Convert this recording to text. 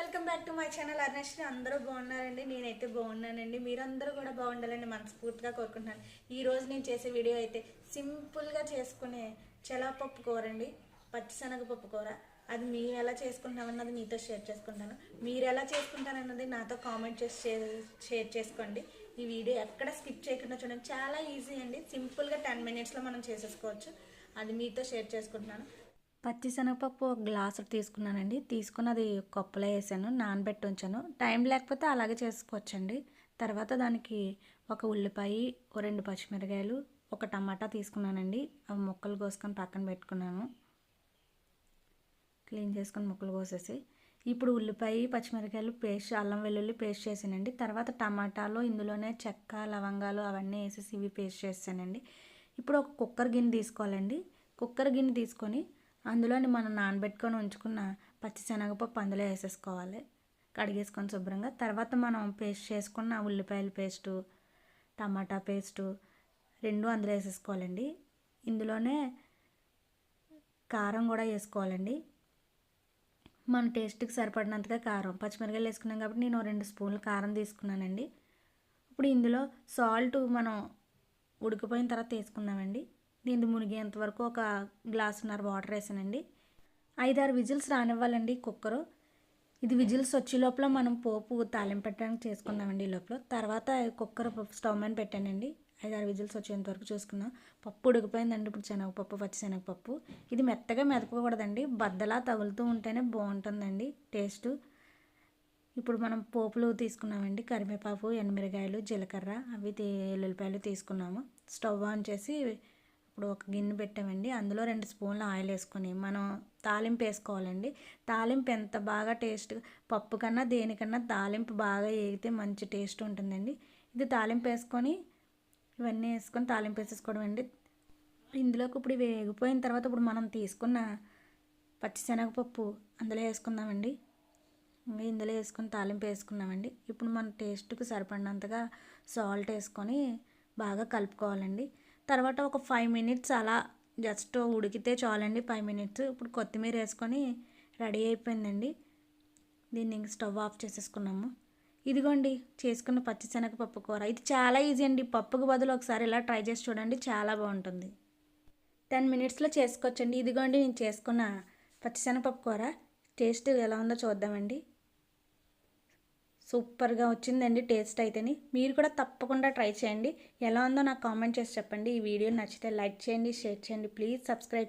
Welcome back to my channel Arnashri. అందరూ బాగున్నారండి, నేనైతే బాగున్నానండి. మీరందరూ కూడా బాగుండాలని మనస్ఫూర్తిగా కోరుకుంటున్నాను. ఈరోజు నేను చేసే వీడియో అయితే సింపుల్గా చేసుకునే చెలాపప్పు కూర అండి, పచ్చిశనగపప్పు కూర. అది మీరు ఎలా చేసుకుంటామన్నది మీతో షేర్ చేసుకుంటాను. మీరు ఎలా చేసుకుంటారన్నది నాతో కామెంట్ చేసి షేర్ చేసుకోండి. ఈ వీడియో ఎక్కడ స్కిప్ చేయకుండా చూడండి. చాలా ఈజీ అండి, సింపుల్గా 10 మినిట్స్లో మనం చేసేసుకోవచ్చు. అది మీతో షేర్ చేసుకుంటున్నాను. పచ్చిశనగపప్పు ఒక గ్లాసు తీసుకున్నానండి. తీసుకుని అది కప్పులో వేసాను, నానబెట్టి ఉంచాను. టైం లేకపోతే అలాగే చేసుకోవచ్చండి. తర్వాత దానికి ఒక ఉల్లిపాయ, 2 పచ్చిమిరకాయలు, ఒక టమాటా తీసుకున్నానండి. అవి ముక్కలు కోసుకొని పక్కన పెట్టుకున్నాను. క్లీన్ చేసుకొని ముక్కలు కోసేసి ఇప్పుడు ఉల్లిపాయ, పచ్చిమిరకాయలు పేస్ట్, అల్లం వెల్లుల్లి పేస్ట్ చేసానండి. తర్వాత టమాటాలు, ఇందులోనే చెక్క, లవంగాలు అవన్నీ వేసేసి ఇవి పేస్ట్ చేసానండి. ఇప్పుడు ఒక కుక్కర్ గిన్నె తీసుకోవాలండి. కుక్కర్ గిన్నె తీసుకొని అందులోని మనం నానబెట్టుకొని ఉంచుకున్న పచ్చిశనగపప్పు అందులో వేసేసుకోవాలి, కడిగేసుకొని శుభ్రంగా. తర్వాత మనం పేస్ట్ చేసుకున్న ఉల్లిపాయల పేస్టు, టమాటా పేస్టు రెండు అందులో వేసేసుకోవాలండి. ఇందులోనే కారం కూడా వేసుకోవాలండి. మన టేస్ట్కి సరిపడినంతగా కారం, పచ్చిమిరకాయలు వేసుకున్నాం కాబట్టి నేను 2 స్పూన్లు కారం తీసుకున్నానండి. ఇప్పుడు ఇందులో సాల్ట్ మనం ఉడికిపోయిన తర్వాత వేసుకుందామండి. దీన్ని మునిగేంత వరకు ఒక గ్లాసున్నర వాటర్ వేసానండి. 5-6 విజిల్స్ రానివ్వాలండి కుక్కరు. ఇది విజిల్స్ వచ్చే లోపల మనం పోపు తాలింపు పెట్టడానికి చేసుకుందామండి. ఈ లోపల తర్వాత కుక్కర్ స్టవ్ మీద పెట్టానండి. 5-6 విజిల్స్ వచ్చేంత వరకు చూసుకుందాం. పప్పు ఉడికిపోయిందండి. ఇప్పుడు శనగపప్పు, పచ్చిశనగపప్పు ఇది మెత్తగా మెదపకూడదండి, బద్దలా తగులుతూ ఉంటేనే బాగుంటుందండి టేస్ట్. ఇప్పుడు మనం పోపులు తీసుకున్నామండి. కరివేపాకు, ఎండుమిరకాయలు, జీలకర్ర, అవి ఎల్లుల్లిపాయలు తీసుకున్నాము. స్టవ్ ఆన్ చేసి ఇప్పుడు ఒక గిన్నె పెట్టామండి. అందులో 2 స్పూన్ల ఆయిల్ వేసుకొని మనం తాలింపు వేసుకోవాలండి. తాలింపు ఎంత బాగా టేస్ట్, పప్పు కన్నా దేనికన్నా తాలింపు బాగా వేగితే మంచి టేస్ట్ ఉంటుందండి. ఇది తాలింపు వేసుకొని ఇవన్నీ వేసుకొని తాలింపు వేసేసుకోవడం అండి. ఇందులోకి ఇప్పుడు ఇవి వేగిపోయిన తర్వాత ఇప్పుడు మనం తీసుకున్న పచ్చిశనగపప్పు అందులో వేసుకుందామండి. ఇందులో వేసుకొని తాలింపు వేసుకున్నామండి. ఇప్పుడు మన టేస్ట్కి సరిపడినంతగా సాల్ట్ వేసుకొని బాగా కలుపుకోవాలండి. తర్వాత ఒక 5 మినిట్స్ అలా జస్ట్ ఉడికితే చాలండి, 5 మినిట్స్. ఇప్పుడు కొత్తిమీర వేసుకొని రెడీ అయిపోయిందండి. దీన్ని స్టవ్ ఆఫ్ చేసేసుకున్నాము. ఇదిగోండి చేసుకున్న పచ్చిశనగపప్పు కూర. ఇది చాలా ఈజీ అండి. పప్పుకు బదులు ఒకసారి ఇలా ట్రై చేసి చూడండి, చాలా బాగుంటుంది. 10 మినిట్స్లో చేసుకోవచ్చండి. ఇదిగోండి నేను చేసుకున్న పచ్చిశనగపప్పు కూర. టేస్ట్ ఎలా ఉందో చూద్దామండి. సూపర్గా వచ్చిందండి టేస్ట్ అయితేని. మీరు కూడా తప్పకుండా ట్రై చేయండి. ఎలా ఉందో నాకు కామెంట్ చేసి చెప్పండి. ఈ వీడియో నచ్చితే లైక్ చేయండి, షేర్ చేయండి. Please subscribe.